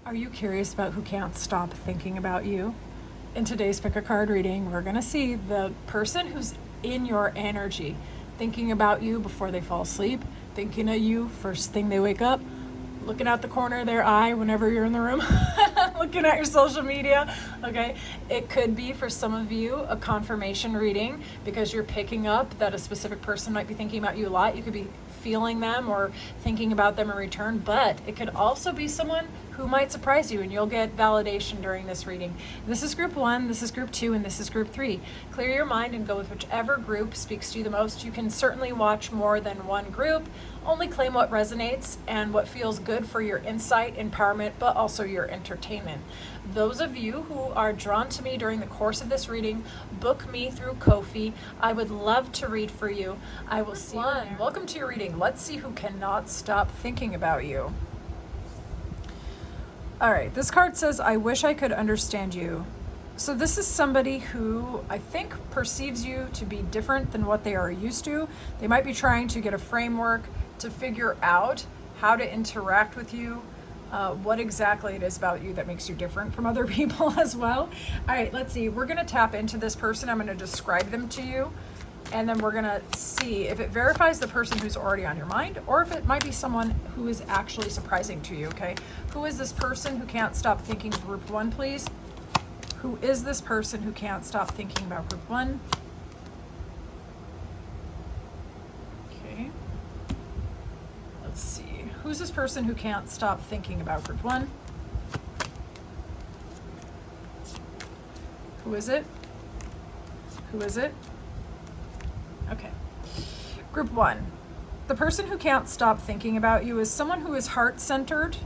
Are you curious about who can't stop thinking about you? In today's pick a card reading, we're going to see the person who's in your energy, thinking about you before they fall asleep, thinking of you first thing they wake up, looking out the corner of their eye whenever you're in the room, looking at your social media, okay? It could be, for some of you, a confirmation reading because you're picking up that a specific person might be thinking about you a lot. You could be feeling them or thinking about them in return, but it could also be someone who might surprise you and you'll get validation during this reading. This is group 1, this is group 2, and this is group 3. Clear your mind and go with whichever group speaks to you the most. You can certainly watch more than one group. Only claim what resonates and what feels good for your insight, empowerment, but also your entertainment. Those of you who are drawn to me during the course of this reading, book me through Ko-fi. I would love to read for you. I will see you there. Welcome to your reading. Let's see who cannot stop thinking about you. All right, this card says, I wish I could understand you. So this is somebody who I think perceives you to be different than what they are used to. They might be trying to get a framework to figure out how to interact with you, what exactly it is about you that makes you different from other people as well. All right, let's see. We're going to tap into this person. I'm going to describe them to you. And then we're going to see if it verifies the person who's already on your mind or if it might be someone who is actually surprising to you, okay? Who is this person who can't stop thinking? Group 1, please. Who is this person who can't stop thinking about group 1? Okay. Let's see. Who's this person who can't stop thinking about group 1? Who is it? Who is it? Okay. Group 1. The person who can't stop thinking about you is someone who is heart-centered,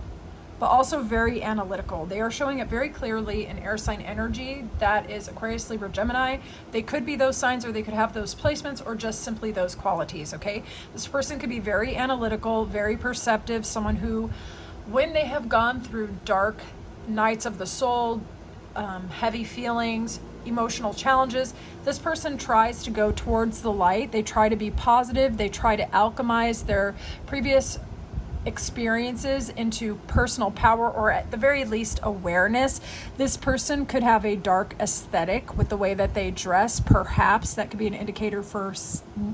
but also very analytical. They are showing up very clearly in air sign energy. That is Aquarius, Libra, Gemini. They could be those signs, or they could have those placements, or just simply those qualities, okay? This person could be very analytical, very perceptive, someone who, when they have gone through dark nights of the soul, heavy feelings, emotional challenges, this person tries to go towards the light. They try to be positive. They try to alchemize their previous experiences into personal power, or at the very least awareness. This person could have a dark aesthetic with the way that they dress. Perhaps that could be an indicator for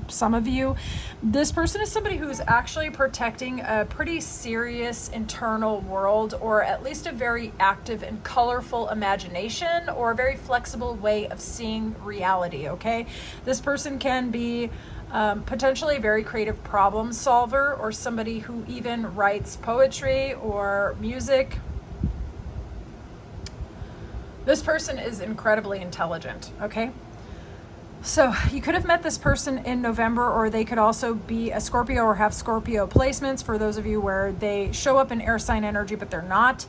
some of you. This person is somebody who is actually protecting a pretty serious internal world, or at least a very active and colorful imagination, or a very flexible way of seeing reality, okay? This person can be potentially a very creative problem solver, or somebody who even writes poetry or music. This person is incredibly intelligent, okay? So you could have met this person in November, or they could also be a Scorpio or have Scorpio placements, for those of you where they show up in air sign energy, but they're not.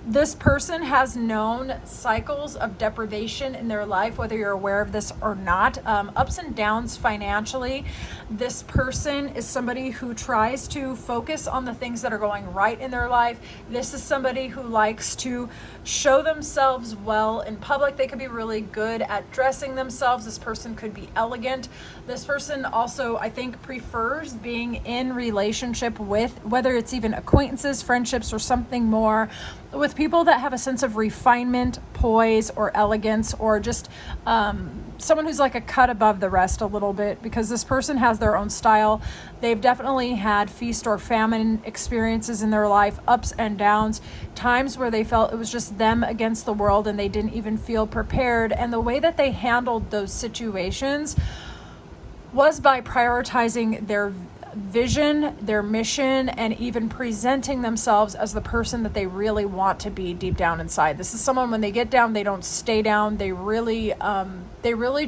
This person has known cycles of deprivation in their life, whether you're aware of this or not, ups and downs financially. This person is somebody who tries to focus on the things that are going right in their life. This is somebody who likes to show themselves well in public. They could be really good at dressing themselves. This person could be elegant. This person also, I think, prefers being in relationship with, whether it's even acquaintances, friendships, or something more, with people that have a sense of refinement, poise, or elegance, or just someone who's like a cut above the rest a little bit, because this person has their own style. They've definitely had feast or famine experiences in their life, ups and downs, times where they felt it was just them against the world and they didn't even feel prepared. And the way that they handled those situations was by prioritizing their vision, their mission, and even presenting themselves as the person that they really want to be deep down inside. This is someone, when they get down, they don't stay down. They really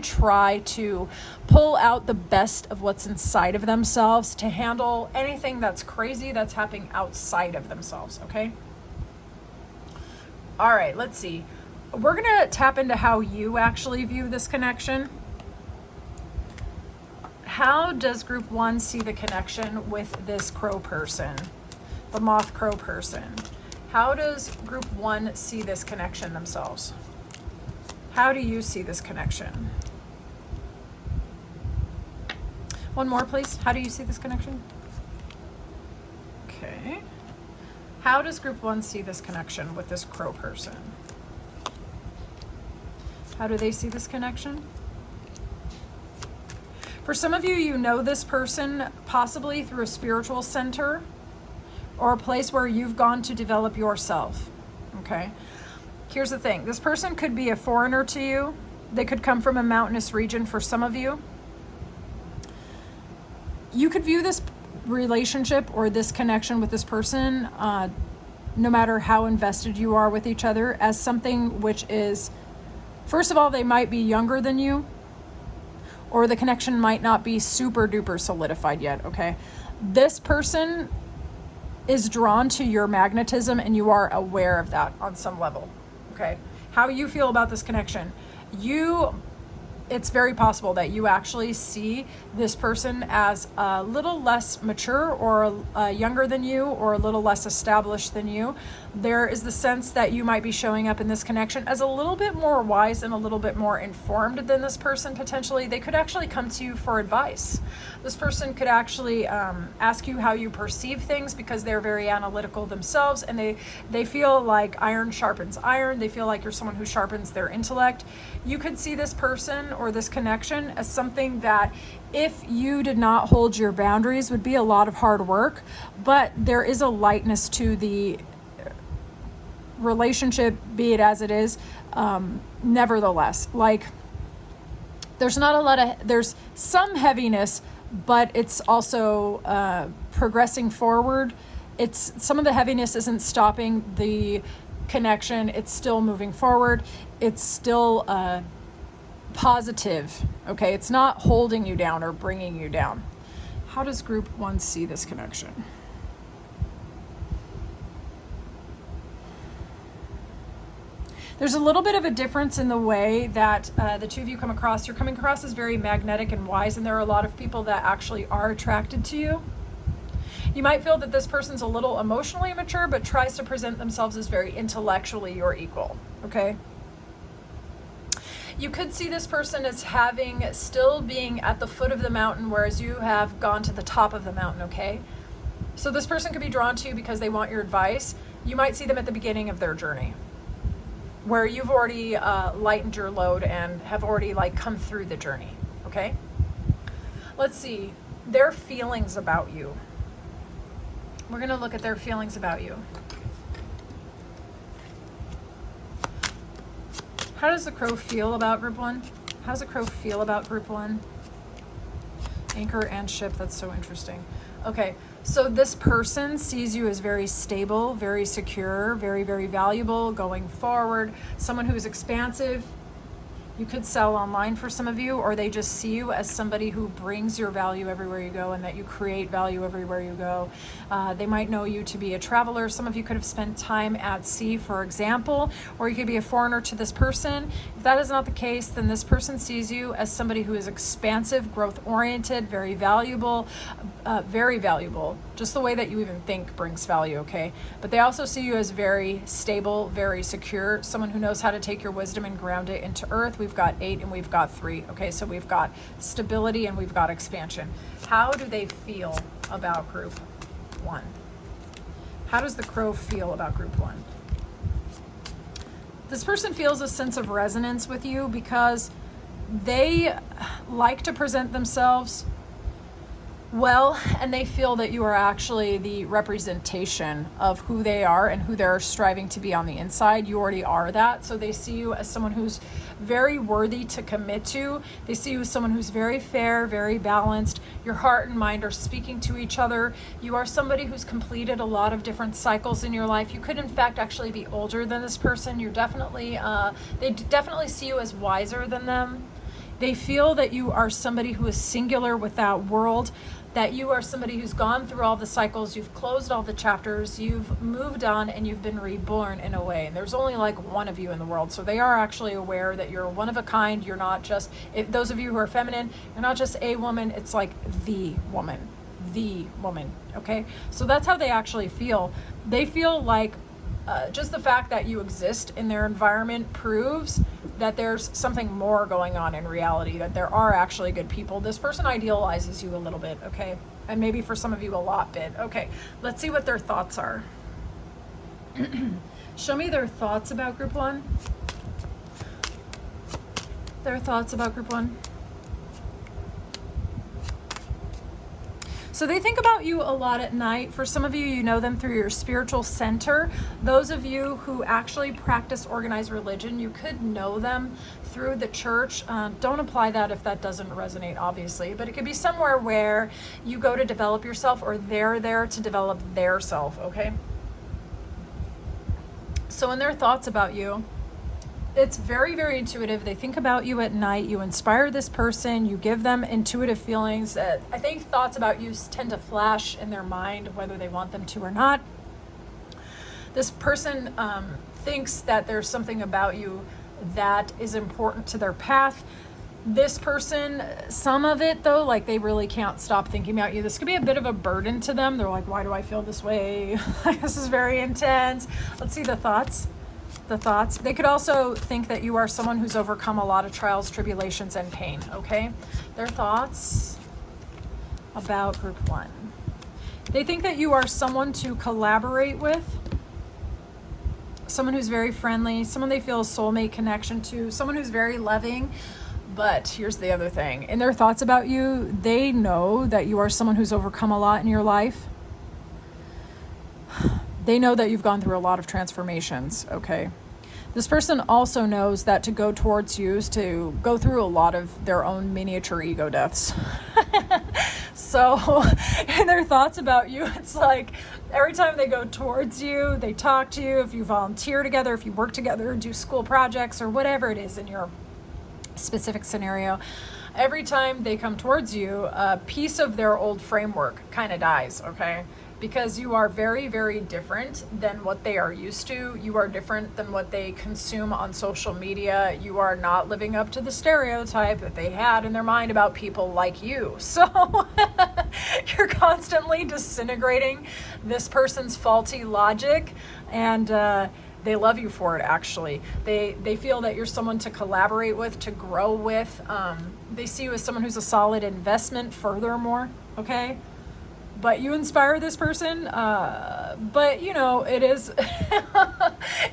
try to pull out the best of what's inside of themselves to handle anything that's crazy that's happening outside of themselves, okay? All right, let's see. We're gonna tap into how you actually view this connection. How does group 1 see the connection with this crow person, the moth crow person? How does group 1 see this connection themselves? How do you see this connection? One more, please. How do you see this connection? Okay. How does group 1 see this connection with this crow person? How do they see this connection? For some of you, you know this person possibly through a spiritual center or a place where you've gone to develop yourself, okay? Here's the thing. This person could be a foreigner to you. They could come from a mountainous region for some of you. You could view this relationship or this connection with this person, no matter how invested you are with each other, as something which is, first of all, they might be younger than you, or the connection might not be super duper solidified yet, okay? This person is drawn to your magnetism and you are aware of that on some level, okay? How you feel about this connection. It's very possible that you actually see this person as a little less mature or younger than you or a little less established than you. There is the sense that you might be showing up in this connection as a little bit more wise and a little bit more informed than this person potentially. They could actually come to you for advice. This person could actually ask you how you perceive things because they're very analytical themselves and they feel like iron sharpens iron. They feel like you're someone who sharpens their intellect. You could see this person or this connection as something that, if you did not hold your boundaries, would be a lot of hard work, but there is a lightness to the relationship, be it as it is, nevertheless. Like, there's some heaviness, but it's also progressing forward. Some of the heaviness isn't stopping the connection. It's still moving forward. It's still positive, okay? It's not holding you down or bringing you down. How does group 1 see this connection? There's a little bit of a difference in the way that the two of you come across. You're coming across as very magnetic and wise, and there are a lot of people that actually are attracted to you. You might feel that this person's a little emotionally immature, but tries to present themselves as very intellectually your equal, okay? You could see this person as still being at the foot of the mountain, whereas you have gone to the top of the mountain, okay? So this person could be drawn to you because they want your advice. You might see them at the beginning of their journey, where you've already lightened your load and have already come through the journey, okay? Let's see, their feelings about you. We're going to look at their feelings about you. How does the crow feel about group 1? How does the crow feel about group 1? Anchor and ship, that's so interesting. Okay, so this person sees you as very stable, very secure, very, very valuable going forward, someone who is expansive. You could sell online for some of you, or they just see you as somebody who brings your value everywhere you go and that you create value everywhere you go. They might know you to be a traveler. Some of you could have spent time at sea, for example, or you could be a foreigner to this person. If that is not the case, then this person sees you as somebody who is expansive, growth-oriented, very valuable. Just the way that you even think brings value, okay? But they also see you as very stable, very secure, someone who knows how to take your wisdom and ground it into earth. We've got 8 and we've got 3, okay? So we've got stability and we've got expansion. How do they feel about group 1? How does the crow feel about group 1? This person feels a sense of resonance with you because they like to present themselves well, and they feel that you are actually the representation of who they are and who they're striving to be on the inside. You already are that. So they see you as someone who's very worthy to commit to. They see you as someone who's very fair, very balanced. Your heart and mind are speaking to each other. You are somebody who's completed a lot of different cycles in your life. You could, in fact, actually be older than this person. You're definitely, they definitely see you as wiser than them. They feel that you are somebody who is singular with that world, that you are somebody who's gone through all the cycles, you've closed all the chapters, you've moved on, and you've been reborn in a way. And there's only one of you in the world. So they are actually aware that you're one of a kind. You're not just, those of you who are feminine, you're not just a woman, it's like the woman, okay? So that's how they actually feel. They feel like just the fact that you exist in their environment proves that there's something more going on in reality, that there are actually good people. This person idealizes you a little bit, okay? And maybe for some of you a lot bit. Okay, let's see what their thoughts are. Show me their thoughts about group one. Their thoughts about group one. So they think about you a lot at night. For some of you, you know them through your spiritual center. Those of you who actually practice organized religion, you could know them through the church. Don't apply that if that doesn't resonate, obviously. But it could be somewhere where you go to develop yourself, or they're there to develop their self, okay? So in their thoughts about you, it's very, very intuitive. They think about you at night. You inspire this person. You give them intuitive feelings. I think thoughts about you tend to flash in their mind, whether they want them to or not. This person thinks that there's something about you that is important to their path. This person, some of it though, like they really can't stop thinking about you. This could be a bit of a burden to them. They're like, why do I feel this way? This is very intense. Let's see the thoughts. The thoughts. They could also think that you are someone who's overcome a lot of trials, tribulations, and pain, okay? Their thoughts about group one. They think that you are someone to collaborate with, someone who's very friendly, someone they feel a soulmate connection to, someone who's very loving. But here's the other thing. In their thoughts about you, they know that you are someone who's overcome a lot in your life. They know that you've gone through a lot of transformations, okay? This person also knows that to go towards you is to go through a lot of their own miniature ego deaths. So in their thoughts about you, it's like every time they go towards you, they talk to you, if you volunteer together, if you work together, do school projects or whatever it is in your specific scenario, every time they come towards you, a piece of their old framework kind of dies, okay? Because you are very, very different than what they are used to. You are different than what they consume on social media. You are not living up to the stereotype that they had in their mind about people like you. So you're constantly disintegrating this person's faulty logic, and they love you for it, actually. They feel that you're someone to collaborate with, to grow with. They see you as someone who's a solid investment furthermore, okay? But you inspire this person, but you know, it is,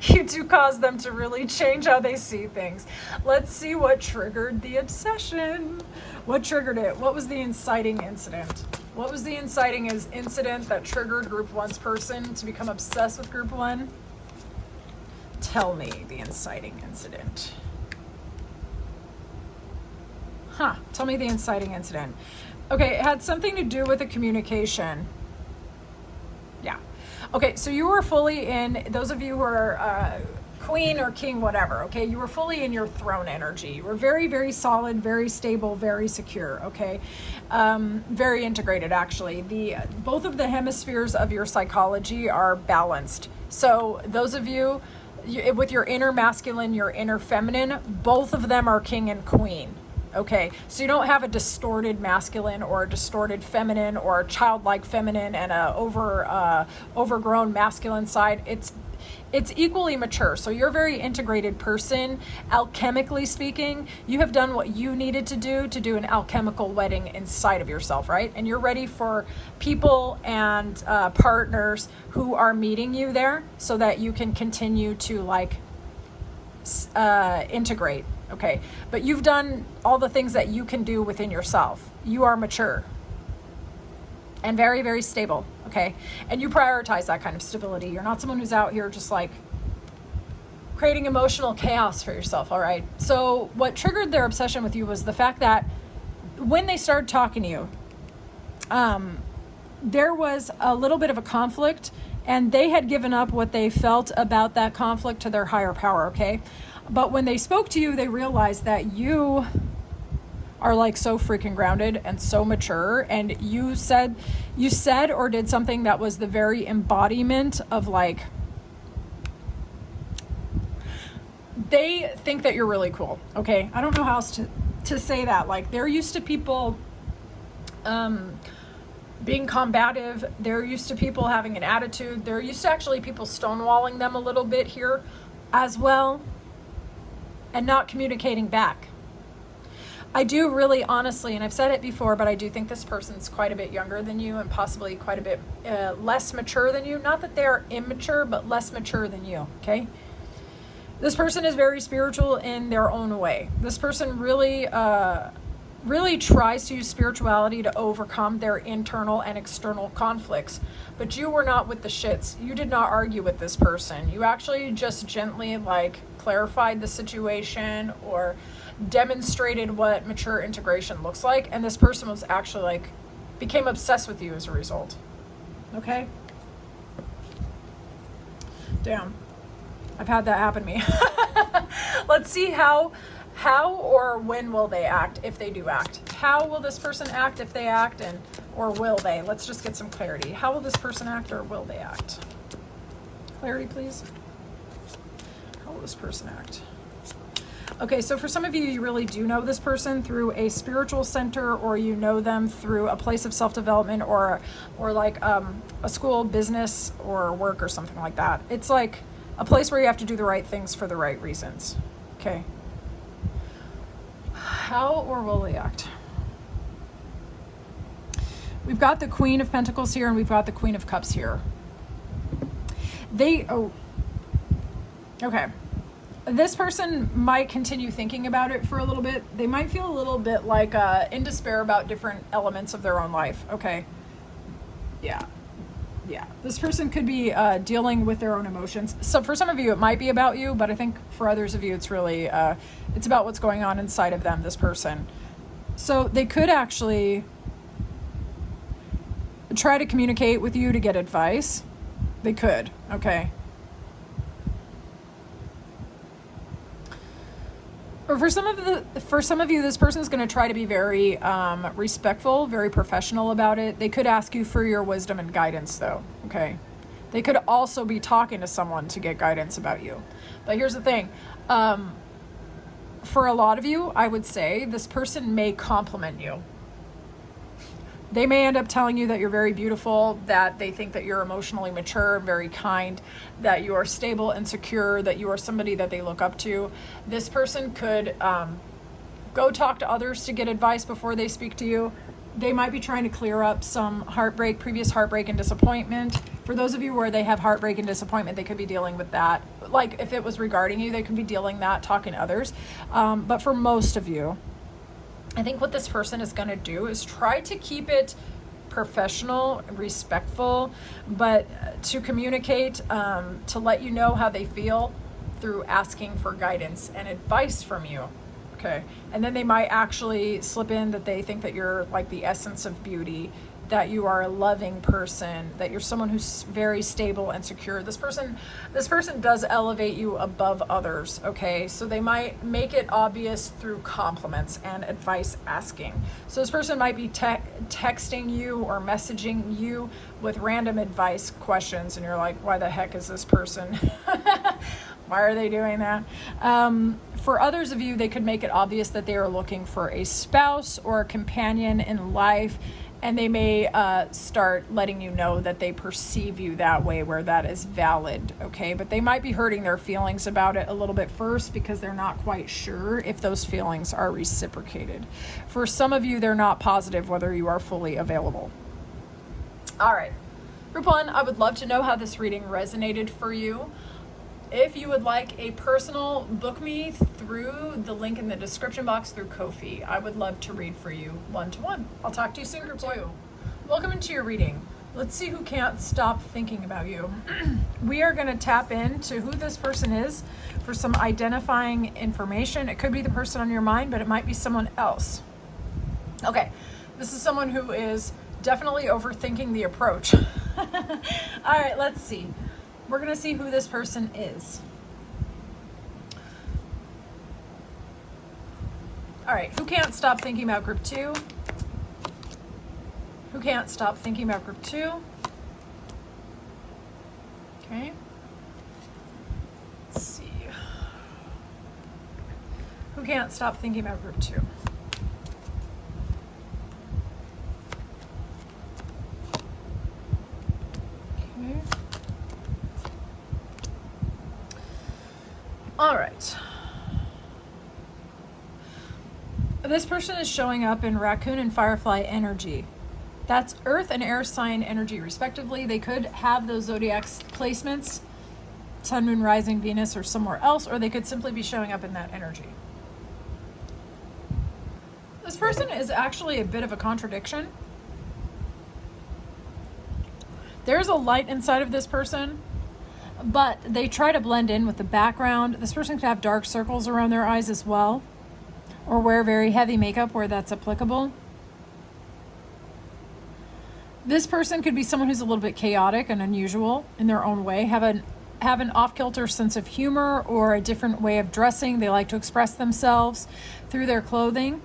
you do cause them to really change how they see things. Let's see what triggered the obsession. What triggered it? What was the inciting incident? What was the inciting incident that triggered group one's person to become obsessed with group one? Tell me the inciting incident. Tell me the inciting incident. Okay, it had something to do with the communication. Yeah. Okay, so you were fully in, those of you who are queen or king, whatever, okay, you were fully in your throne energy. You were very, very solid, very stable, very secure, okay? Very integrated, actually. Both of the hemispheres of your psychology are balanced. So those of you with your inner masculine, your inner feminine, both of them are king and queen. Okay, so you don't have a distorted masculine or a distorted feminine or a childlike feminine and a overgrown masculine side. It's equally mature. So you're a very integrated person. Alchemically speaking, you have done what you needed to do an alchemical wedding inside of yourself, right? And you're ready for people and partners who are meeting you there so that you can continue to integrate. Okay, but you've done all the things that you can do within yourself. You are mature and very, very stable, okay? And you prioritize that kind of stability. You're not someone who's out here just like creating emotional chaos for yourself, all right? So what triggered their obsession with you was the fact that when they started talking to you, there was a little bit of a conflict, and they had given up what they felt about that conflict to their higher power, okay? But when they spoke to you, they realized that you are like so freaking grounded and so mature, and you said or did something that was the very embodiment of like, they think that you're really cool, okay? I don't know how else to say that. Like, they're used to people being combative. They're used to people having an attitude. They're used to actually people stonewalling them a little bit here as well, and not communicating back. I do really honestly, and I've said it before, but I do think this person's quite a bit younger than you and possibly quite a bit less mature than you. Not that they're immature, but less mature than you, okay? This person is very spiritual in their own way. This person really tries to use spirituality to overcome their internal and external conflicts. But you were not with the shits. You did not argue with this person. You actually just gently clarified the situation or demonstrated what mature integration looks like. And this person was actually became obsessed with you as a result. Okay? Damn. I've had that happen to me. Let's see how or when will they act if they do act. How will this person act if they act, or will they? Let's just get some clarity. How will this person act, or will they act? Clarity, please. How will this person act? Okay, so for some of you, you really do know this person through a spiritual center, or you know them through a place of self-development, or a school, business, or work, or something like that. It's like a place where you have to do the right things for the right reasons. Okay. How or will they act? We've got the Queen of Pentacles here, and we've got the Queen of Cups here. Okay. This person might continue thinking about it for a little bit. They might feel a little bit in despair about different elements of their own life. Okay. Yeah. This person could be dealing with their own emotions. So for some of you, it might be about you, but I think for others of you, it's really, it's about what's going on inside of them, this person. So they could actually try to communicate with you to get advice. They could, okay. Or for some of you, this person is going to try to be very respectful, very professional about it. They could ask you for your wisdom and guidance, though. Okay, they could also be talking to someone to get guidance about you. But here's the thing: for a lot of you, I would say this person may compliment you. They may end up telling you that you're very beautiful, that they think that you're emotionally mature, very kind, that you are stable and secure, that you are somebody that they look up to. This person could go talk to others to get advice before they speak to you. They might be trying to clear up some heartbreak, previous heartbreak and disappointment. For those of you where they have heartbreak and disappointment, they could be dealing with that. Like if it was regarding you, they could be dealing that, talking to others. But for most of you, I think what this person is going to do is try to keep it professional, respectful, but to communicate, to let you know how they feel through asking for guidance and advice from you. Okay. And then they might actually slip in that they think that you're like the essence of beauty, that you are a loving person, that you're someone who's very stable and secure. This person does elevate you above others, okay? So they might make it obvious through compliments and advice asking. So this person might be texting you or messaging you with random advice questions, and you're like, why the heck is this person? Why are they doing that? For others of you, they could make it obvious that they are looking for a spouse or a companion in life, and they may start letting you know that they perceive you that way, where that is valid, okay? But they might be hurting their feelings about it a little bit first because they're not quite sure if those feelings are reciprocated. For some of you, they're not positive whether you are fully available. All right. Group 1, I would love to know how this reading resonated for you. If you would like a personal book me through the link in the description box through Ko-fi, I would love to read for you one-to-one. I'll talk to you soon, Group 2. Welcome into your reading. Let's see who can't stop thinking about you. We are going to tap into who this person is for some identifying information. It could be the person on your mind, but it might be someone else. Okay, this is someone who is definitely overthinking the approach. All right, let's see. We're going to see who this person is. All right, who can't stop thinking about Group 2? Who can't stop thinking about Group 2? Okay. Let's see. Who can't stop thinking about Group 2? Okay. All right. This person is showing up in raccoon and firefly energy. That's earth and air sign energy respectively. They could have those zodiac placements, sun, moon, rising, Venus, or somewhere else, or they could simply be showing up in that energy. This person is actually a bit of a contradiction. There's a light inside of this person, but they try to blend in with the background. This person could have dark circles around their eyes as well, or wear very heavy makeup where that's applicable. This person could be someone who's a little bit chaotic and unusual in their own way, have an off-kilter sense of humor or a different way of dressing. They like to express themselves through their clothing.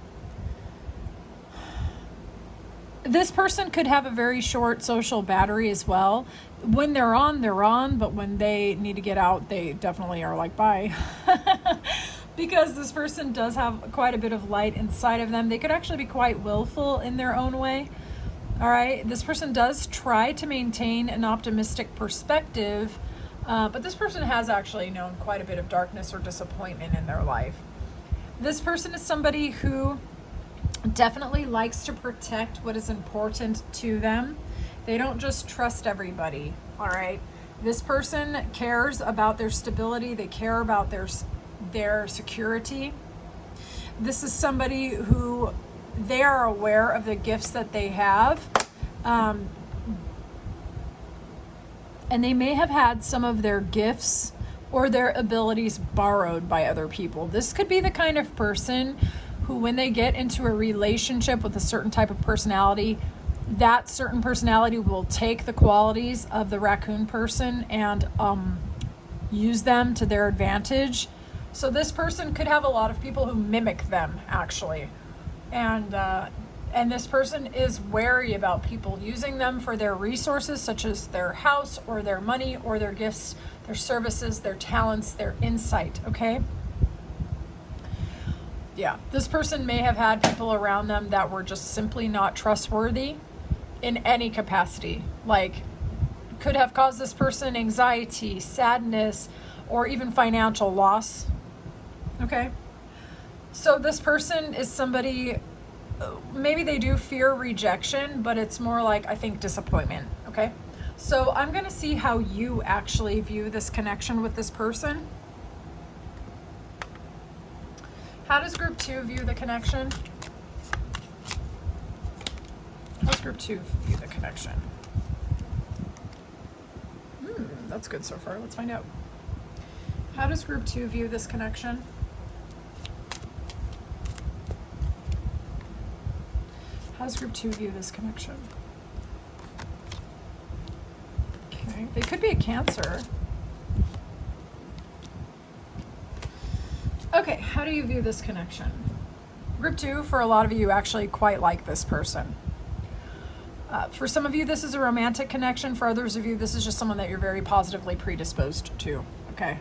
This person could have a very short social battery as well. When they're on, but when they need to get out, they definitely are like, bye. Because this person does have quite a bit of light inside of them. They could actually be quite willful in their own way. All right, this person does try to maintain an optimistic perspective, but this person has actually known quite a bit of darkness or disappointment in their life. This person is somebody who definitely likes to protect what is important to them. They don't just trust everybody, all right? This person cares about their stability. They care about their security. This is somebody who they are aware of the gifts that they have. And they may have had some of their gifts or their abilities borrowed by other people. This could be the kind of person who, when they get into a relationship with a certain type of personality, that certain personality will take the qualities of the raccoon person and use them to their advantage. So this person could have a lot of people who mimic them, actually. And this person is wary about people using them for their resources, such as their house or their money or their gifts, their services, their talents, their insight, okay? Yeah, this person may have had people around them that were just simply not trustworthy in any capacity. Like, could have caused this person anxiety, sadness, or even financial loss. Okay? So this person is somebody, maybe they do fear rejection, but it's more like, I think, disappointment. Okay? So I'm going to see how you actually view this connection with this person. How does group 2 view the connection? How does group 2 view the connection? That's good so far. Let's find out. How does group 2 view this connection? How does group 2 view this connection? Okay, they could be a Cancer. Okay, how do you view this connection? Group 2, for a lot of you, actually quite like this person. For some of you, this is a romantic connection. For others of you, this is just someone that you're very positively predisposed to, okay?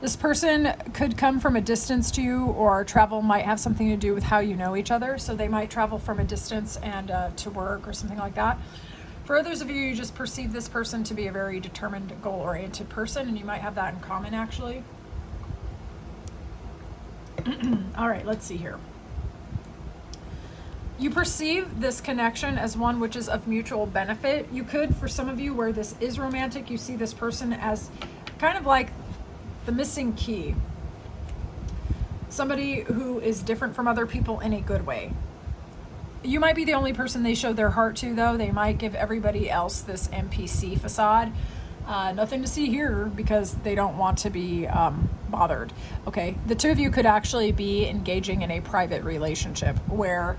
This person could come from a distance to you, or travel might have something to do with how you know each other. So they might travel from a distance and to work or something like that. For others of you, you just perceive this person to be a very determined, goal-oriented person, and you might have that in common, actually. All right, let's see here. You perceive this connection as one which is of mutual benefit. You could, for some of you, where this is romantic, you see this person as kind of like the missing key. Somebody who is different from other people in a good way. You might be the only person they show their heart to, though. They might give everybody else this NPC facade. Nothing to see here because they don't want to be bothered. Okay, the two of you could actually be engaging in a private relationship where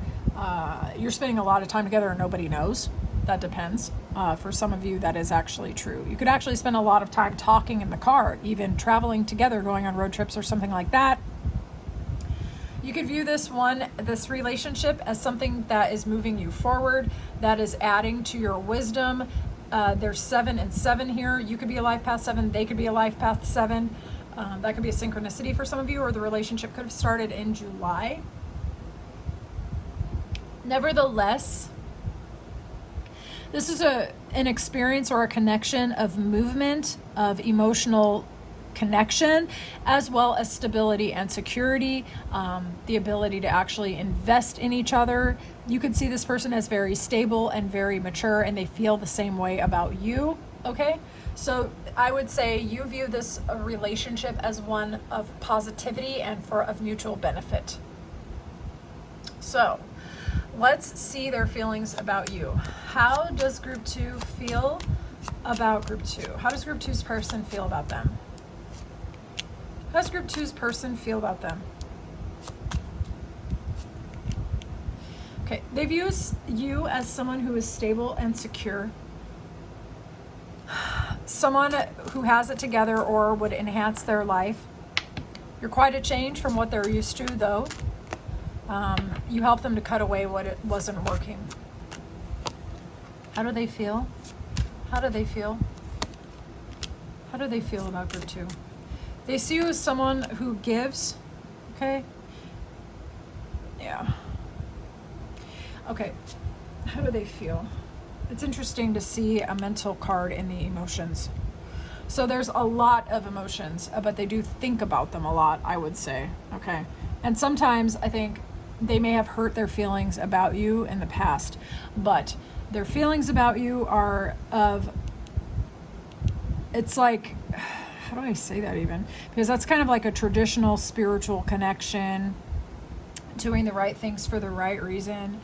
you're spending a lot of time together and nobody knows. That depends. For some of you, that is actually true. You could actually spend a lot of time talking in the car, even traveling together, going on road trips or something like that. You could view this relationship as something that is moving you forward, that is adding to your wisdom. There's 7 and 7 here. You could be a life path 7. They could be a life path 7. That could be a synchronicity for some of you, or the relationship could have started in July. Nevertheless, this is an experience or a connection of movement, of emotional connection, as well as stability and security, the ability to actually invest in each other. You can see this person as very stable and very mature, and they feel the same way about you. Okay, so I would say you view this relationship as one of positivity and of mutual benefit. So let's see their feelings about you. How does group 2 feel about group 2? How does group 2's person feel about them? How does group 2's person feel about them? Okay, they view you as someone who is stable and secure. Someone who has it together or would enhance their life. You're quite a change from what they're used to, though. You help them to cut away what it wasn't working. How do they feel? How do they feel? How do they feel about group 2? They see you as someone who gives. Okay? Yeah. Okay. How do they feel? It's interesting to see a mental card in the emotions. So there's a lot of emotions, but they do think about them a lot, I would say. Okay. And sometimes I think they may have hurt their feelings about you in the past, but their feelings about you are it's like, how do I say that even? Because that's kind of like a traditional spiritual connection, doing the right things for the right reason.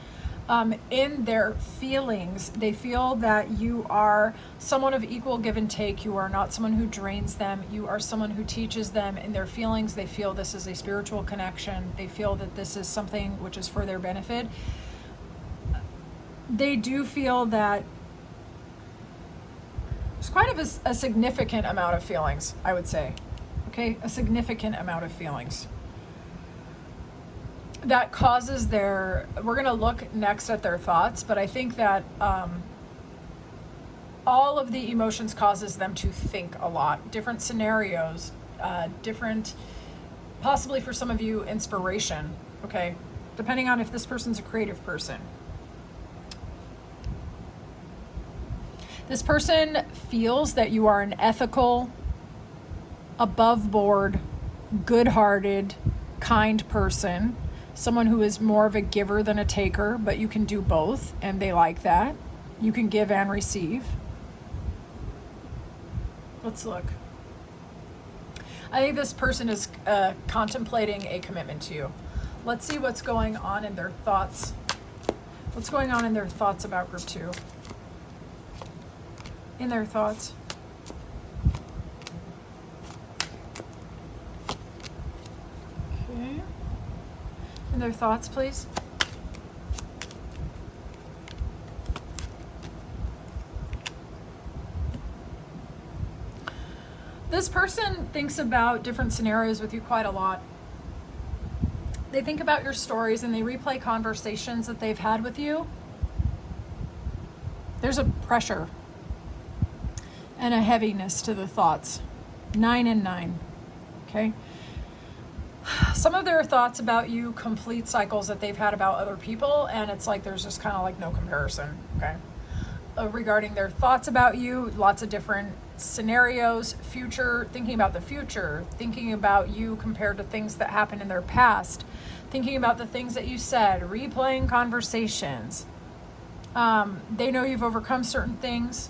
In their feelings, they feel that you are someone of equal give and take. You are not someone who drains them. You are someone who teaches them. In their feelings, they feel this is a spiritual connection. They feel that this is something which is for their benefit. They do feel that there's quite of a significant amount of feelings, I would say. Okay, a significant amount of feelings. That causes we're going to look next at their thoughts, but I think that all of the emotions causes them to think a lot. Different scenarios, different, possibly for some of you, inspiration, okay? Depending on if this person's a creative person. This person feels that you are an ethical, above board, good-hearted, kind person. Someone who is more of a giver than a taker, but you can do both, and they like that. You can give and receive. Let's look. I think this person is contemplating a commitment to you. Let's see what's going on in their thoughts. What's going on in their thoughts about group 2? In their thoughts. Okay. In their thoughts, please. This person thinks about different scenarios with you quite a lot. They think about your stories and they replay conversations that they've had with you. There's a pressure and a heaviness to the thoughts. 9 and 9. Okay? Some of their thoughts about you complete cycles that they've had about other people, and it's like there's just kind of like no comparison. Okay? Regarding their thoughts about you, lots of different scenarios, future, thinking about the future, thinking about you compared to things that happened in their past, thinking about the things that you said, replaying conversations. They know you've overcome certain things.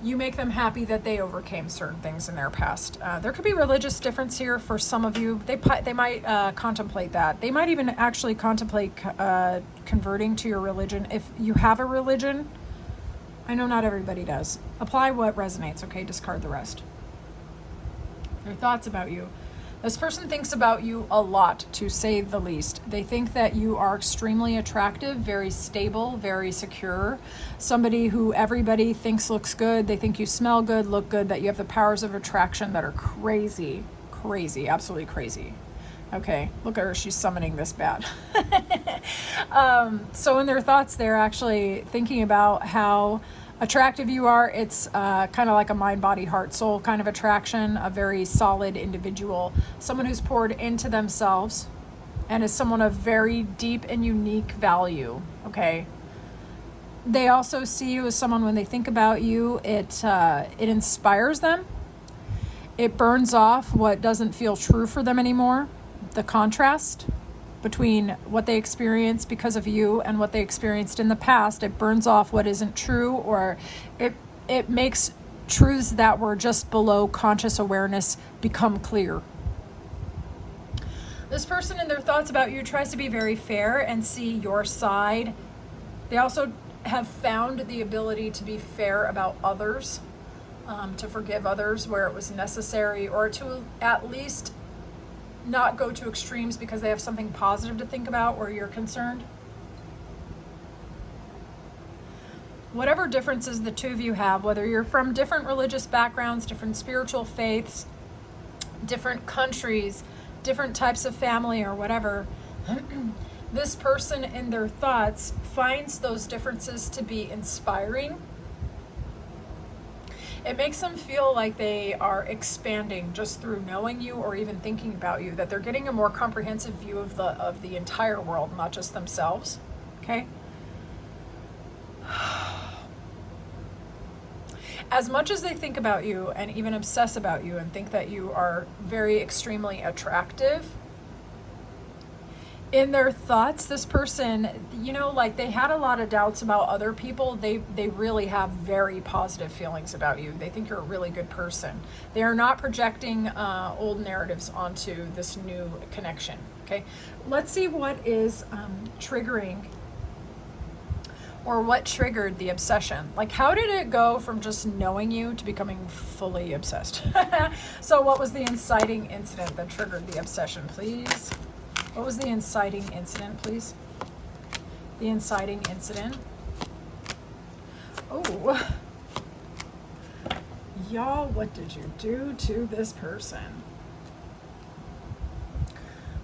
You make them happy that they overcame certain things in their past. There could be religious difference here for some of you. They might contemplate that. They might even actually contemplate converting to your religion. If you have a religion, I know not everybody does. Apply what resonates, okay? Discard the rest. Their thoughts about you. This person thinks about you a lot, to say the least. They think that you are extremely attractive, very stable, very secure. Somebody who everybody thinks looks good. They think you smell good, look good, that you have the powers of attraction that are crazy, crazy, absolutely crazy. Okay, look at her, she's summoning this bat. So in their thoughts, they're actually thinking about how attractive you are. It's kind of like a mind, body, heart, soul kind of attraction, a very solid individual, someone who's poured into themselves and is someone of very deep and unique value, okay? They also see you as someone, when they think about you, it inspires them. It burns off what doesn't feel true for them anymore. The contrast between what they experience because of you and what they experienced in the past, it burns off what isn't true, or it makes truths that were just below conscious awareness become clear. This person in their thoughts about you tries to be very fair and see your side. They also have found the ability to be fair about others, to forgive others where it was necessary, or to at least not go to extremes because they have something positive to think about where you're concerned. Whatever differences the two of you have, whether you're from different religious backgrounds, different spiritual faiths, different countries, different types of family or whatever, this person in their thoughts finds those differences to be inspiring. It makes them feel like they are expanding just through knowing you or even thinking about you, that they're getting a more comprehensive view of the entire world, not just themselves. Okay? As much as they think about you and even obsess about you and think that you are very extremely attractive, in their thoughts, this person, like they had a lot of doubts about other people. They really have very positive feelings about you. They think you're a really good person. They are not projecting old narratives onto this new connection. Okay, let's see what is triggering, or what triggered the obsession. Like, how did it go from just knowing you to becoming fully obsessed? So what was the inciting incident that triggered the obsession, please? What was the inciting incident, please? The inciting incident. Oh. Y'all, what did you do to this person?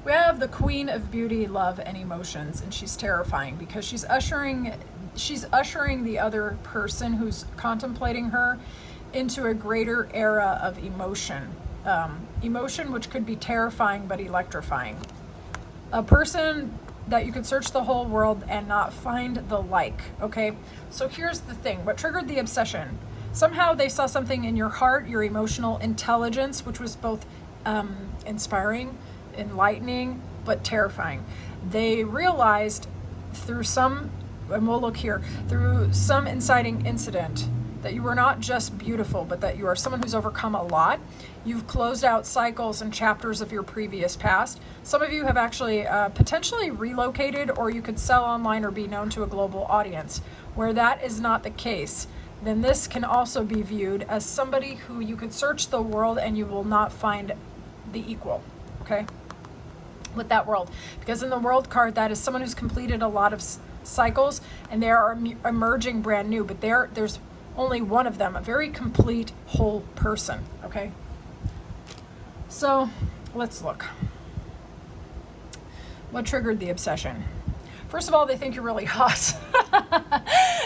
We have the Queen of Beauty, Love, and Emotions, and she's terrifying because she's ushering the other person who's contemplating her into a greater era of emotion. Emotion which could be terrifying but electrifying. A person that you could search the whole world and not find the like, okay? So here's the thing. What triggered the obsession? Somehow they saw something in your heart, your emotional intelligence, which was both inspiring, enlightening, but terrifying. They realized through some, and we'll look here, through some inciting incident, that you were not just beautiful, but that you are someone who's overcome a lot. You've closed out cycles and chapters of your previous past. Some of you have actually potentially relocated, or you could sell online or be known to a global audience. Where that is not the case, then this can also be viewed as somebody who you could search the world and you will not find the equal, okay, with that world. Because in the world card, that is someone who's completed a lot of cycles and they are emerging brand new, but there's only one of them, a very complete whole person, okay? So let's look. What triggered the obsession? First of all, they think you're really hot.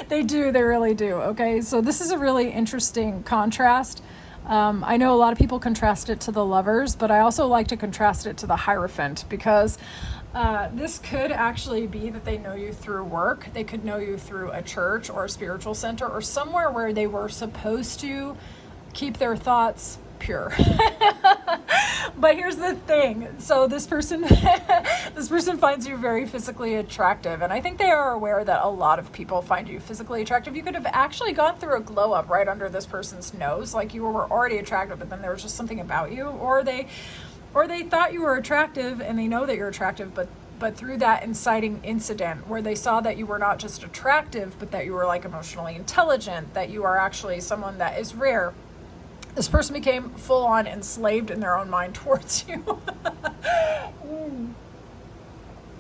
They really do, okay? So this is a really interesting contrast. I know a lot of people contrast it to the Lovers, but I also like to contrast it to the Hierophant, because this could actually be that they know you through work. They could know you through a church or a spiritual center or somewhere where they were supposed to keep their thoughts pure. But here's the thing. So this person finds you very physically attractive, and I think they are aware that a lot of people find you physically attractive. You could have actually gone through a glow up right under this person's nose, like you were already attractive, but then there was just something about you, or they thought you were attractive and they know that you're attractive, but through that inciting incident where they saw that you were not just attractive, but that you were like emotionally intelligent, that you are actually someone that is rare, this person became full on enslaved in their own mind towards you.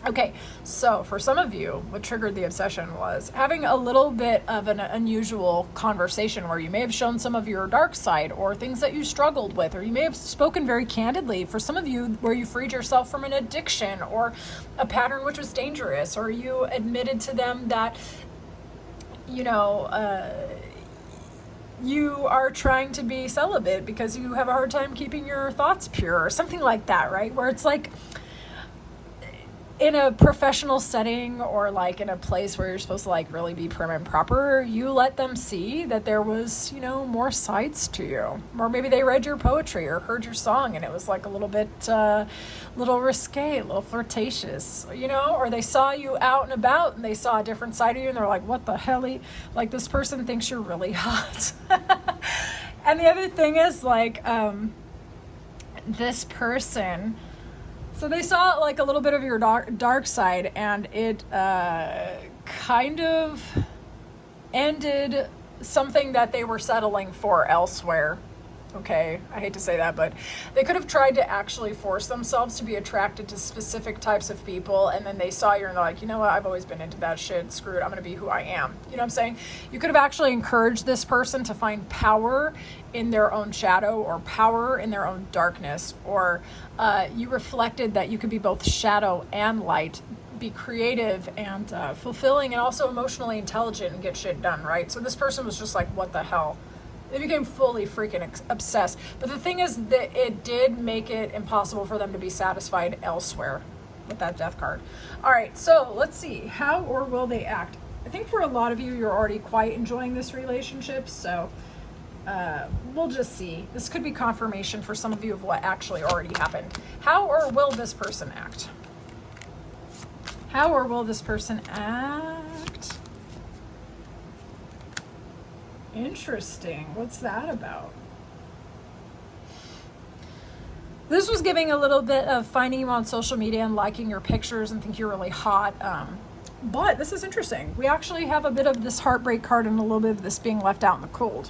Okay, so for some of you, what triggered the obsession was having a little bit of an unusual conversation where you may have shown some of your dark side or things that you struggled with, or you may have spoken very candidly. For some of you, where you freed yourself from an addiction or a pattern which was dangerous, or you admitted to them that, you are trying to be celibate because you have a hard time keeping your thoughts pure or something like that, right? Where it's like, in a professional setting or like in a place where you're supposed to like really be prim and proper, you let them see that there was, you know, more sides to you. Or maybe they read your poetry or heard your song and it was like a little bit, little risque, a little flirtatious, you know, or they saw you out and about and they saw a different side of you and they're like, what the hell? Like, this person thinks you're really hot. And the other thing is like, this person, so they saw like a little bit of your dark side, and it kind of ended something that they were settling for elsewhere. Okay, I hate to say that, but they could have tried to actually force themselves to be attracted to specific types of people, and then they saw you and they're like, you know what, I've always been into that shit, screw it, I'm gonna be who I am. You know what I'm saying? You could have actually encouraged this person to find power in their own shadow or power in their own darkness, or you reflected that you could be both shadow and light, be creative and fulfilling and also emotionally intelligent and get shit done, right? So this person was just like, what the hell? They became fully freaking obsessed. But the thing is that it did make it impossible for them to be satisfied elsewhere with that death card. All right, so let's see. How or will they act? I think for a lot of you, you're already quite enjoying this relationship, so we'll just see. This could be confirmation for some of you of what actually already happened. How or will this person act? How or will this person act? Interesting. What's that about? This was giving a little bit of finding you on social media and liking your pictures and think you're really hot. But this is interesting. We actually have a bit of this heartbreak card and a little bit of this being left out in the cold.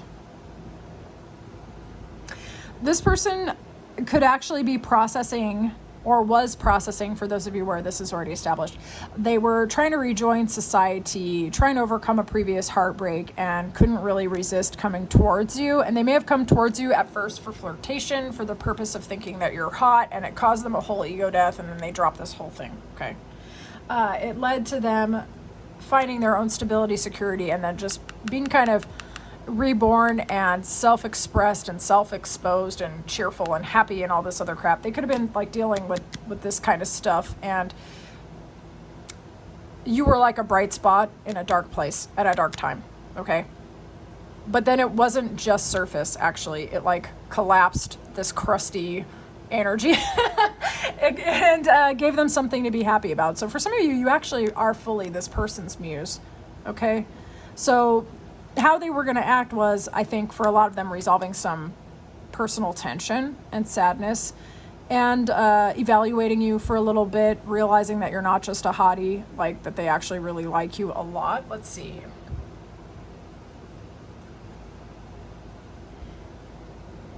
This person could actually be processing, or was processing, for those of you where this is already established. They were trying to rejoin society, trying to overcome a previous heartbreak, and couldn't really resist coming towards you. And they may have come towards you at first for flirtation, for the purpose of thinking that you're hot, and it caused them a whole ego death, and then they dropped this whole thing, okay? It led to them finding their own stability, security, and then just being kind of reborn and self-expressed and self-exposed and cheerful and happy and all this other crap. They could have been like dealing with this kind of stuff, and you were like a bright spot in a dark place at a dark time, okay? But then it wasn't just surface, actually. It like collapsed this crusty energy and gave them something to be happy about. So for some of you, you actually are fully this person's muse, okay? So how they were going to act was, I think, for a lot of them, resolving some personal tension and sadness, and evaluating you for a little bit, realizing that you're not just a hottie, like that they actually really like you a lot. Let's see.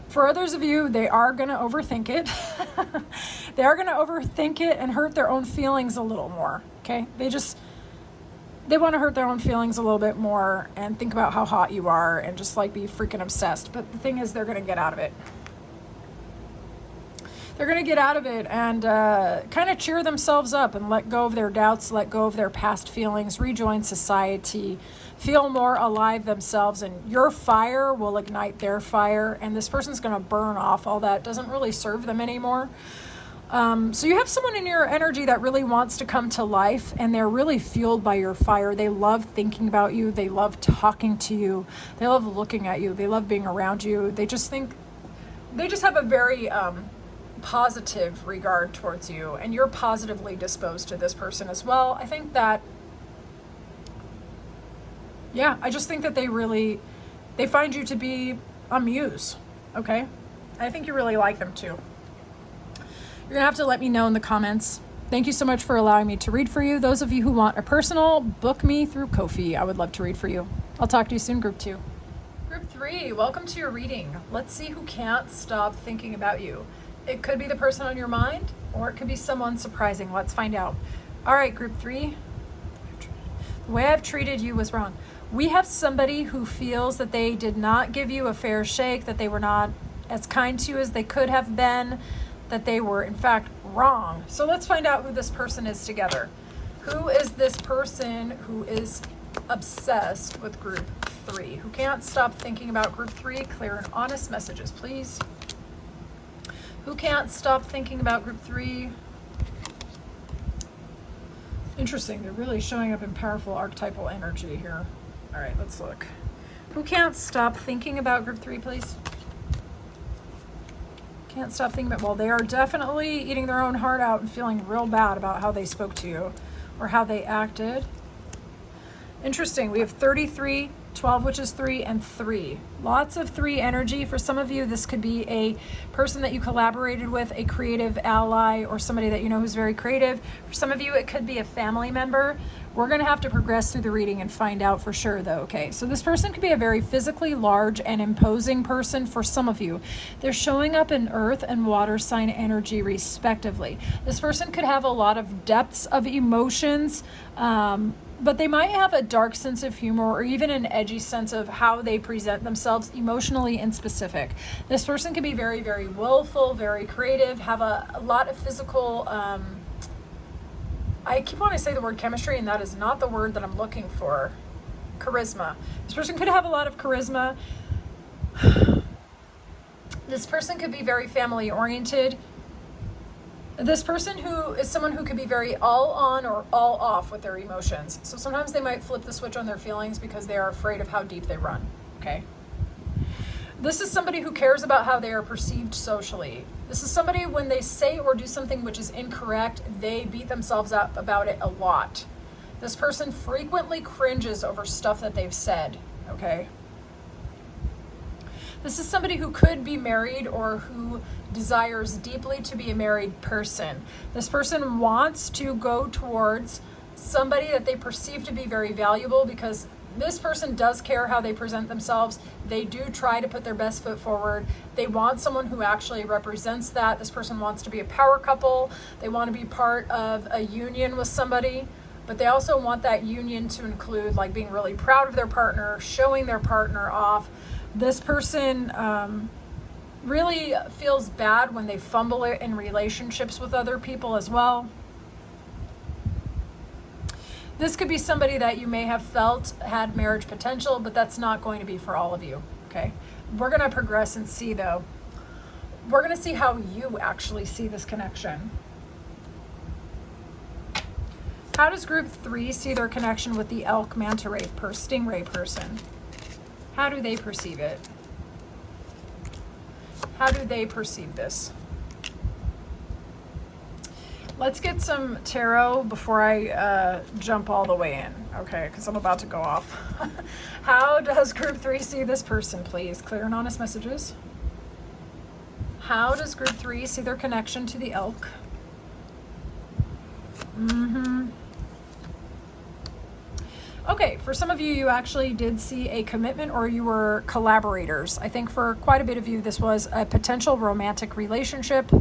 For others of you, they are going to overthink it. They are going to overthink it and hurt their own feelings a little more, okay? They want to hurt their own feelings a little bit more and think about how hot you are and just like be freaking obsessed. But the thing is, they're going to get out of it. They're going to get out of it and kind of cheer themselves up and let go of their doubts, let go of their past feelings, rejoin society, feel more alive themselves, and your fire will ignite their fire, and this person's going to burn off all that doesn't really serve them anymore. So you have someone in your energy that really wants to come to life, and they're really fueled by your fire. They love thinking about you. They love talking to you. They love looking at you. They love being around you. They just have a very positive regard towards you, and you're positively disposed to this person as well. I think that, yeah, I just think that they find you to be a muse, okay? I think you really like them too. You're gonna have to let me know in the comments. Thank you so much for allowing me to read for you. Those of you who want a personal, book me through Ko-fi. I would love to read for you. I'll talk to you soon, Group 2. Group 3, welcome to your reading. Let's see who can't stop thinking about you. It could be the person on your mind, or it could be someone surprising. Let's find out. All right, Group 3. The way I've treated you was wrong. We have somebody who feels that they did not give you a fair shake, that they were not as kind to you as they could have been, that they were in fact wrong. So let's find out who this person is together. Who is this person who is obsessed with Group 3? Who can't stop thinking about Group 3? Clear and honest messages, please. Who can't stop thinking about Group 3? Interesting. They're really showing up in powerful archetypal energy here. All right, let's look. Who can't stop thinking about group 3, please? Can't stop thinking about, well, they are definitely eating their own heart out and feeling real bad about how they spoke to you or how they acted. Interesting. We have 33, 12, which is 3, and 3. Lots of 3 energy. For some of you, this could be a person that you collaborated with, a creative ally, or somebody that you know who's very creative. For some of you, it could be a family member. We're going to have to progress through the reading and find out for sure, though, okay? So this person could be a very physically large and imposing person for some of you. They're showing up in earth and water sign energy, respectively. This person could have a lot of depths of emotions, but they might have a dark sense of humor or even an edgy sense of how they present themselves emotionally and specific. This person can be very, very willful, very creative, have a lot of physical... I keep wanting to say the word chemistry, and that is not the word that I'm looking for. Charisma. This person could have a lot of charisma. This person could be very family oriented. This person who is someone who could be very all on or all off with their emotions. So sometimes they might flip the switch on their feelings because they are afraid of how deep they run. Okay. This is somebody who cares about how they are perceived socially. This is somebody, when they say or do something which is incorrect, they beat themselves up about it a lot. This person frequently cringes over stuff that they've said, okay? This is somebody who could be married or who desires deeply to be a married person. This person wants to go towards somebody that they perceive to be very valuable because this person does care how they present themselves. They do try to put their best foot forward. They want someone who actually represents that. This person wants to be a power couple. They want to be part of a union with somebody, but they also want that union to include like being really proud of their partner, showing their partner off. This person really feels bad when they fumble it in relationships with other people as well. This could be somebody that you may have felt had marriage potential, but that's not going to be for all of you, okay? We're going to progress and see, though. We're going to see how you actually see this connection. How does group 3 see their connection with the elk, manta ray, stingray person? How do they perceive it? How do they perceive this? Let's get some tarot before I jump all the way in, okay? Because I'm about to go off. How does group 3 see this person, please? Clear and honest messages. How does group 3 see their connection to the elk? Okay, for some of you, you actually did see a commitment or you were collaborators. I think for quite a bit of you, this was a potential romantic relationship.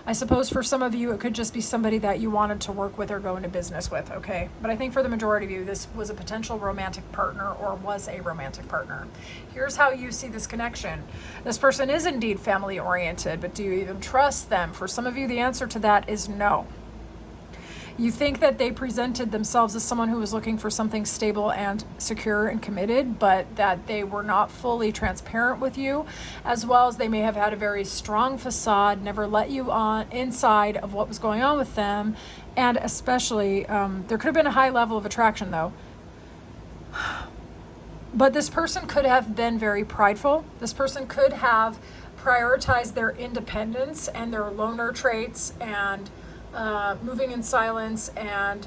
I suppose for some of you, it could just be somebody that you wanted to work with or go into business with, okay? But I think for the majority of you, this was a potential romantic partner or was a romantic partner. Here's how you see this connection. This person is indeed family oriented, but do you even trust them? For some of you, the answer to that is no. You think that they presented themselves as someone who was looking for something stable and secure and committed, but that they were not fully transparent with you, as well as they may have had a very strong facade, never let you on inside of what was going on with them, and especially, there could have been a high level of attraction though. But this person could have been very prideful. This person could have prioritized their independence and their loner traits and moving in silence, and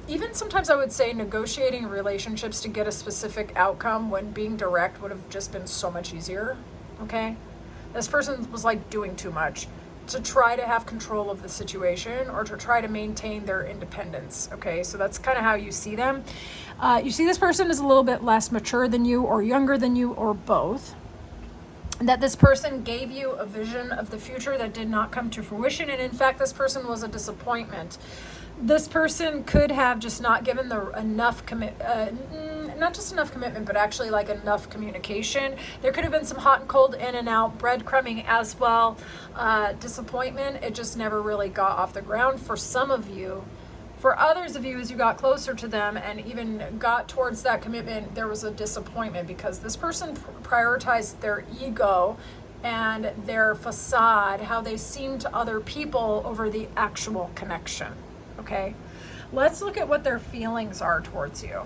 even sometimes I would say negotiating relationships to get a specific outcome when being direct would have just been so much easier, okay? This person was like doing too much to try to have control of the situation or to try to maintain their independence, okay? So that's kind of how you see them. You see this person is a little bit less mature than you or younger than you or both. That this person gave you a vision of the future that did not come to fruition, and in fact this person was a disappointment. This person could have just not given enough not just enough commitment, but actually like enough communication. There could have been some hot and cold, in and out, breadcrumbing as well. Disappointment, it just never really got off the ground for some of you. For others of you, as you got closer to them and even got towards that commitment, there was a disappointment because this person prioritized their ego and their facade, how they seem to other people over the actual connection, okay? Let's look at what their feelings are towards you.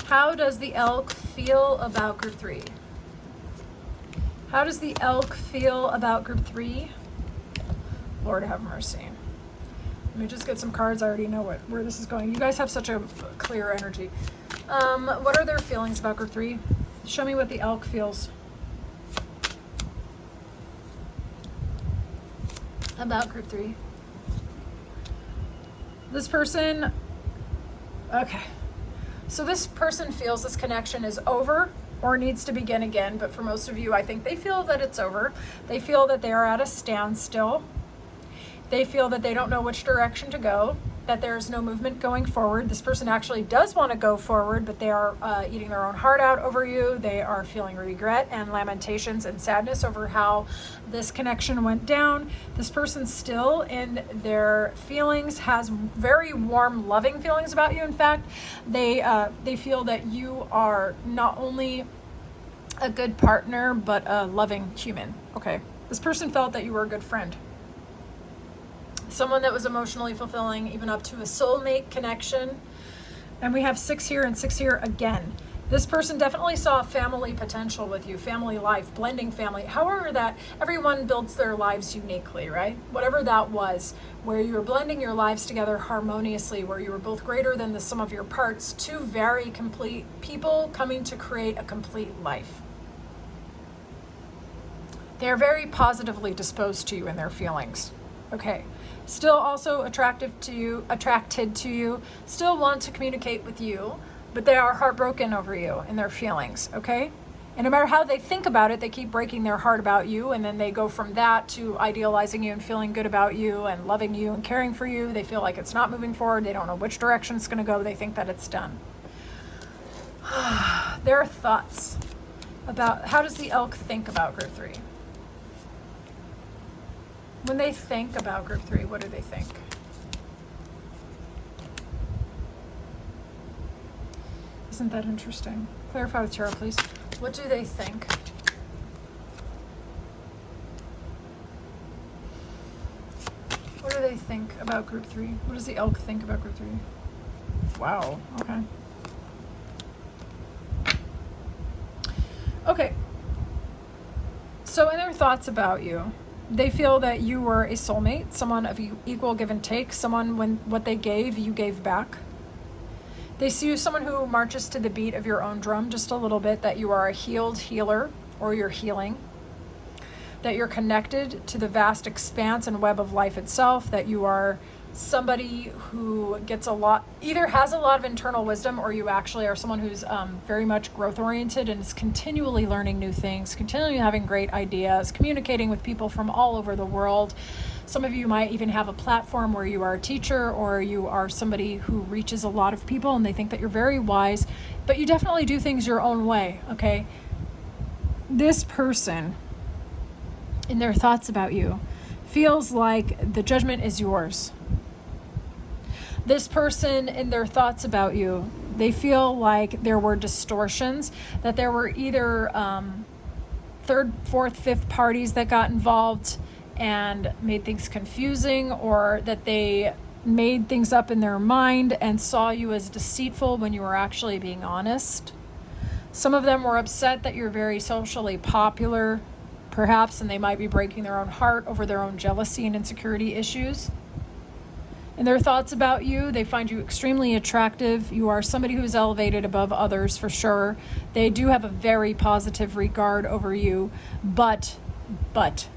How does the elk feel about group 3? How does the elk feel about group 3? Lord have mercy. Let me just get some cards. I already know where this is going. You guys have such a clear energy. What are their feelings about group 3? Show me what the elk feels about group 3. This person, okay. So this person feels this connection is over or needs to begin again. But for most of you, I think they feel that it's over. They feel that they are at a standstill. They feel that they don't know which direction to go, that there's no movement going forward. This person actually does want to go forward, but they are eating their own heart out over you. They are feeling regret and lamentations and sadness over how this connection went down. This person still in their feelings has very warm, loving feelings about you. In fact, they feel that you are not only a good partner, but a loving human. Okay. This person felt that you were a good friend. Someone that was emotionally fulfilling, even up to a soulmate connection. And we have 6 here and 6 here again. This person definitely saw family potential with you, family life, blending family. However, that everyone builds their lives uniquely, right? Whatever that was, where you were blending your lives together harmoniously, where you were both greater than the sum of your parts, two very complete people coming to create a complete life. They are very positively disposed to you in their feelings. Okay. Still also attracted to you, still want to communicate with you, but they are heartbroken over you in their feelings, okay? And no matter how they think about it, they keep breaking their heart about you, and then they go from that to idealizing you and feeling good about you and loving you and caring for you. They feel like it's not moving forward. They don't know which direction it's going to go. They think that it's done. Their thoughts about how does the elk think about group 3? When they think about group 3, what do they think? Isn't that interesting? Clarify with tarot, please. What do they think? What do they think about group 3? What does the elk think about group 3? Wow, okay. Okay. So in their thoughts about you, they feel that you were a soulmate, someone of equal give and take, someone when what they gave, you gave back. They see you as someone who marches to the beat of your own drum just a little bit, that you are a healed healer or you're healing, that you're connected to the vast expanse and web of life itself, that you are somebody who gets either has a lot of internal wisdom, or you actually are someone who's very much growth oriented and is continually learning new things, continually having great ideas, communicating with people from all over the world. Some of you might even have a platform where you are a teacher, or you are somebody who reaches a lot of people and they think that you're very wise, but you definitely do things your own way, okay? This person, in their thoughts about you, feels like the judgment is yours. This person, in their thoughts about you, they feel like there were distortions, that there were either third, fourth, fifth parties that got involved and made things confusing, or that they made things up in their mind and saw you as deceitful when you were actually being honest. Some of them were upset that you're very socially popular, perhaps, and they might be breaking their own heart over their own jealousy and insecurity issues. In their thoughts about you, they find you extremely attractive. You are somebody who is elevated above others for sure. They do have a very positive regard over you, but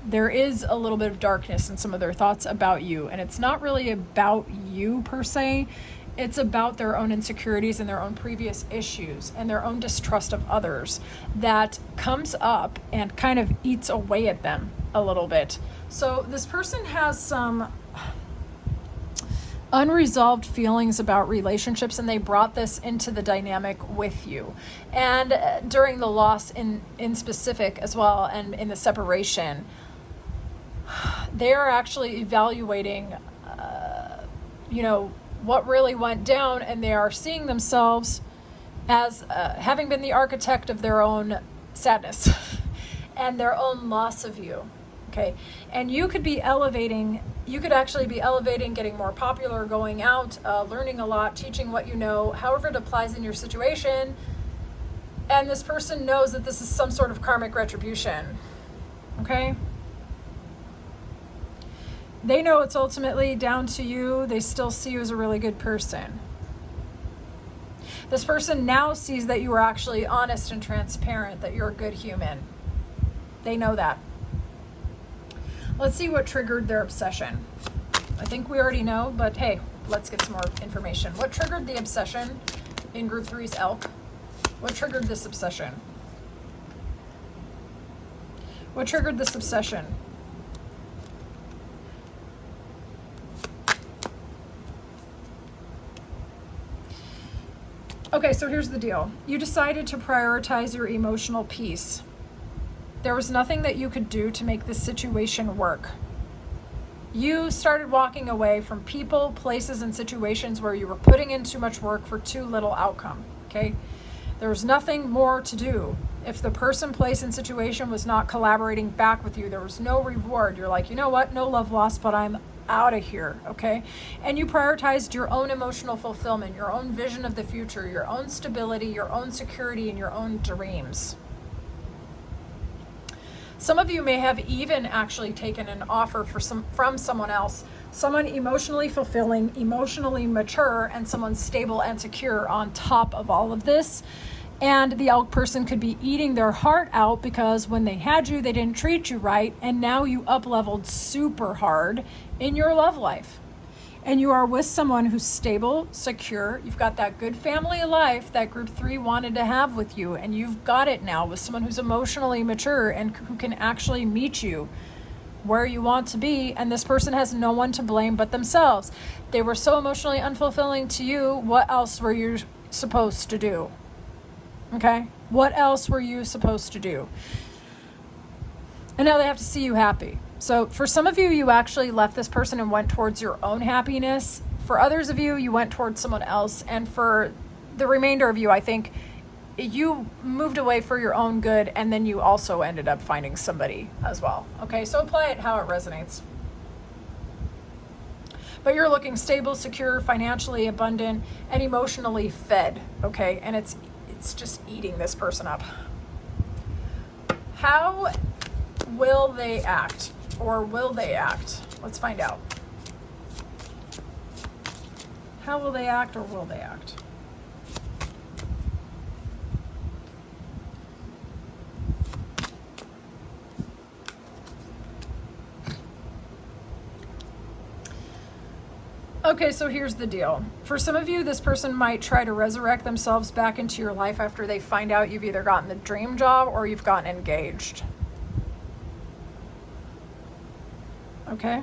there is a little bit of darkness in some of their thoughts about you. And it's not really about you per se. It's about their own insecurities and their own previous issues and their own distrust of others that comes up and kind of eats away at them a little bit. So this person has some unresolved feelings about relationships, and they brought this into the dynamic with you. And during the loss in specific as well, and in the separation, they are actually evaluating, what really went down, and they are seeing themselves as having been the architect of their own sadness and their own loss of you. Okay. And you could be elevating You could actually be elevating, getting more popular, going out, learning a lot, teaching what you know, however it applies in your situation. And this person knows that this is some sort of karmic retribution. Okay? They know it's ultimately down to you. They still see you as a really good person. This person now sees that you are actually honest and transparent, that you're a good human. They know that. Let's see what triggered their obsession. I think we already know, but hey, let's get some more information. What triggered the obsession in Group 3's Elk? What triggered this obsession? What triggered this obsession? Okay, so here's the deal. You decided to prioritize your emotional peace. There was nothing that you could do to make this situation work. You started walking away from people, places, and situations where you were putting in too much work for too little outcome, okay? There was nothing more to do. If the person, place, and situation was not collaborating back with you, there was no reward. You're like, you know what? No love lost, but I'm out of here, okay? And you prioritized your own emotional fulfillment, your own vision of the future, your own stability, your own security, and your own dreams. Some of you may have even actually taken an offer from someone else, someone emotionally fulfilling, emotionally mature, and someone stable and secure on top of all of this. And the elk person could be eating their heart out because when they had you, they didn't treat you right. And now you up-leveled super hard in your love life. And you are with someone who's stable, secure. You've got that good family life that Group 3 wanted to have with you. And you've got it now with someone who's emotionally mature and who can actually meet you where you want to be. And this person has no one to blame but themselves. They were so emotionally unfulfilling to you. What else were you supposed to do? Okay? What else were you supposed to do? And now they have to see you happy. So for some of you, you actually left this person and went towards your own happiness. For others of you, you went towards someone else. And for the remainder of you, I think you moved away for your own good, and then you also ended up finding somebody as well. Okay, so apply it how it resonates. But you're looking stable, secure, financially abundant, and emotionally fed, okay? And it's just eating this person up. How will they act? Or will they act? Let's find out. How will they act, or will they act? Okay, so here's the deal. For some of you, this person might try to resurrect themselves back into your life after they find out you've either gotten the dream job or you've gotten engaged. Okay?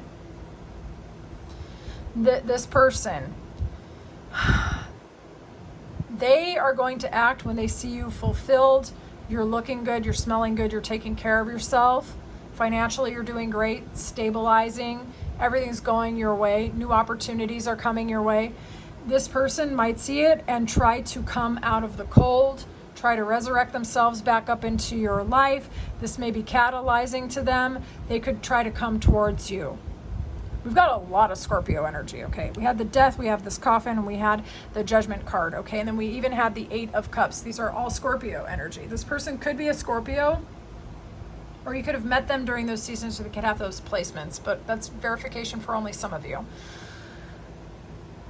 This person, they are going to act when they see you fulfilled, you're looking good, you're smelling good, you're taking care of yourself. Financially, you're doing great, stabilizing, everything's going your way, new opportunities are coming your way. This person might see it and try to come out of the cold, try to resurrect themselves back up into your life. This may be catalyzing to them. They could try to come towards you. We've got a lot of Scorpio energy, okay? We had the Death, we have this Coffin, and we had the Judgment card, okay? And then we even had the Eight of Cups. These are all Scorpio energy. This person could be a Scorpio, or you could have met them during those seasons so they could have those placements, but that's verification for only some of you.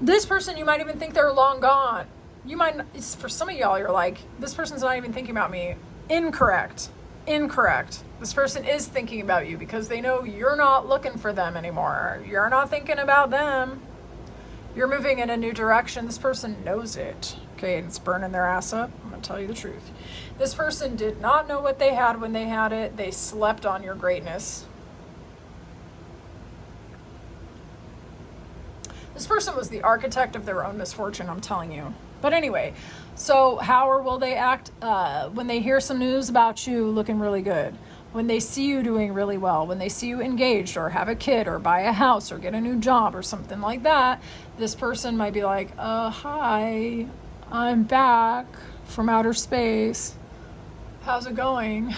This person, you might even think they're long gone. You might, for some of y'all, you're like, this person's not even thinking about me. Incorrect. This person is thinking about you because they know you're not looking for them anymore. You're not thinking about them. You're moving in a new direction. This person knows it. Okay, and it's burning their ass up. I'm going to tell you the truth. This person did not know what they had when they had it. They slept on your greatness. This person was the architect of their own misfortune, I'm telling you. But anyway, so how or will they act when they hear some news about you looking really good? When they see you doing really well, when they see you engaged or have a kid or buy a house or get a new job or something like that, this person might be like, hi, I'm back from outer space. How's it going?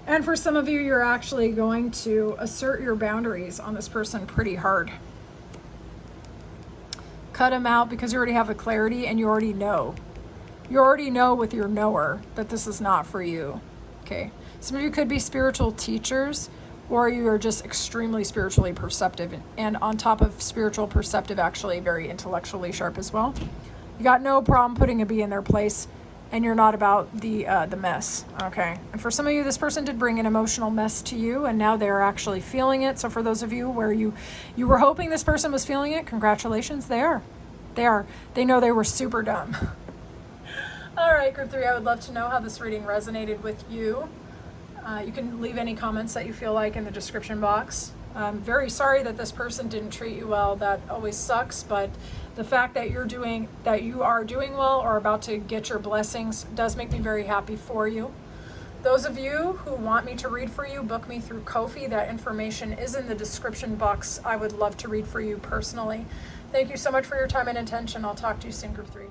And And for some of you, you're actually going to assert your boundaries on this person pretty hard. Cut them out because you already have a clarity and you already know. You already know with your knower that this is not for you. Okay. Some of you could be spiritual teachers, or you are just extremely spiritually perceptive. And on top of spiritual perceptive, actually very intellectually sharp as well. You got no problem putting a bee in their place, and you're not about the mess. Okay. And for some of you, this person did bring an emotional mess to you, and now they're actually feeling it. So for those of you where you were hoping this person was feeling it, congratulations, they are. They are. They know they were super dumb. All right, group 3, I would love to know how this reading resonated with you. You can leave any comments that you feel like in the description box. I'm very sorry that this person didn't treat you well. That always sucks, but the fact that you are doing well or about to get your blessings does make me very happy for you. Those of you who want me to read for you, book me through Ko-fi. That information is in the description box. I would love to read for you personally. Thank you so much for your time and attention. I'll talk to you soon, group 3.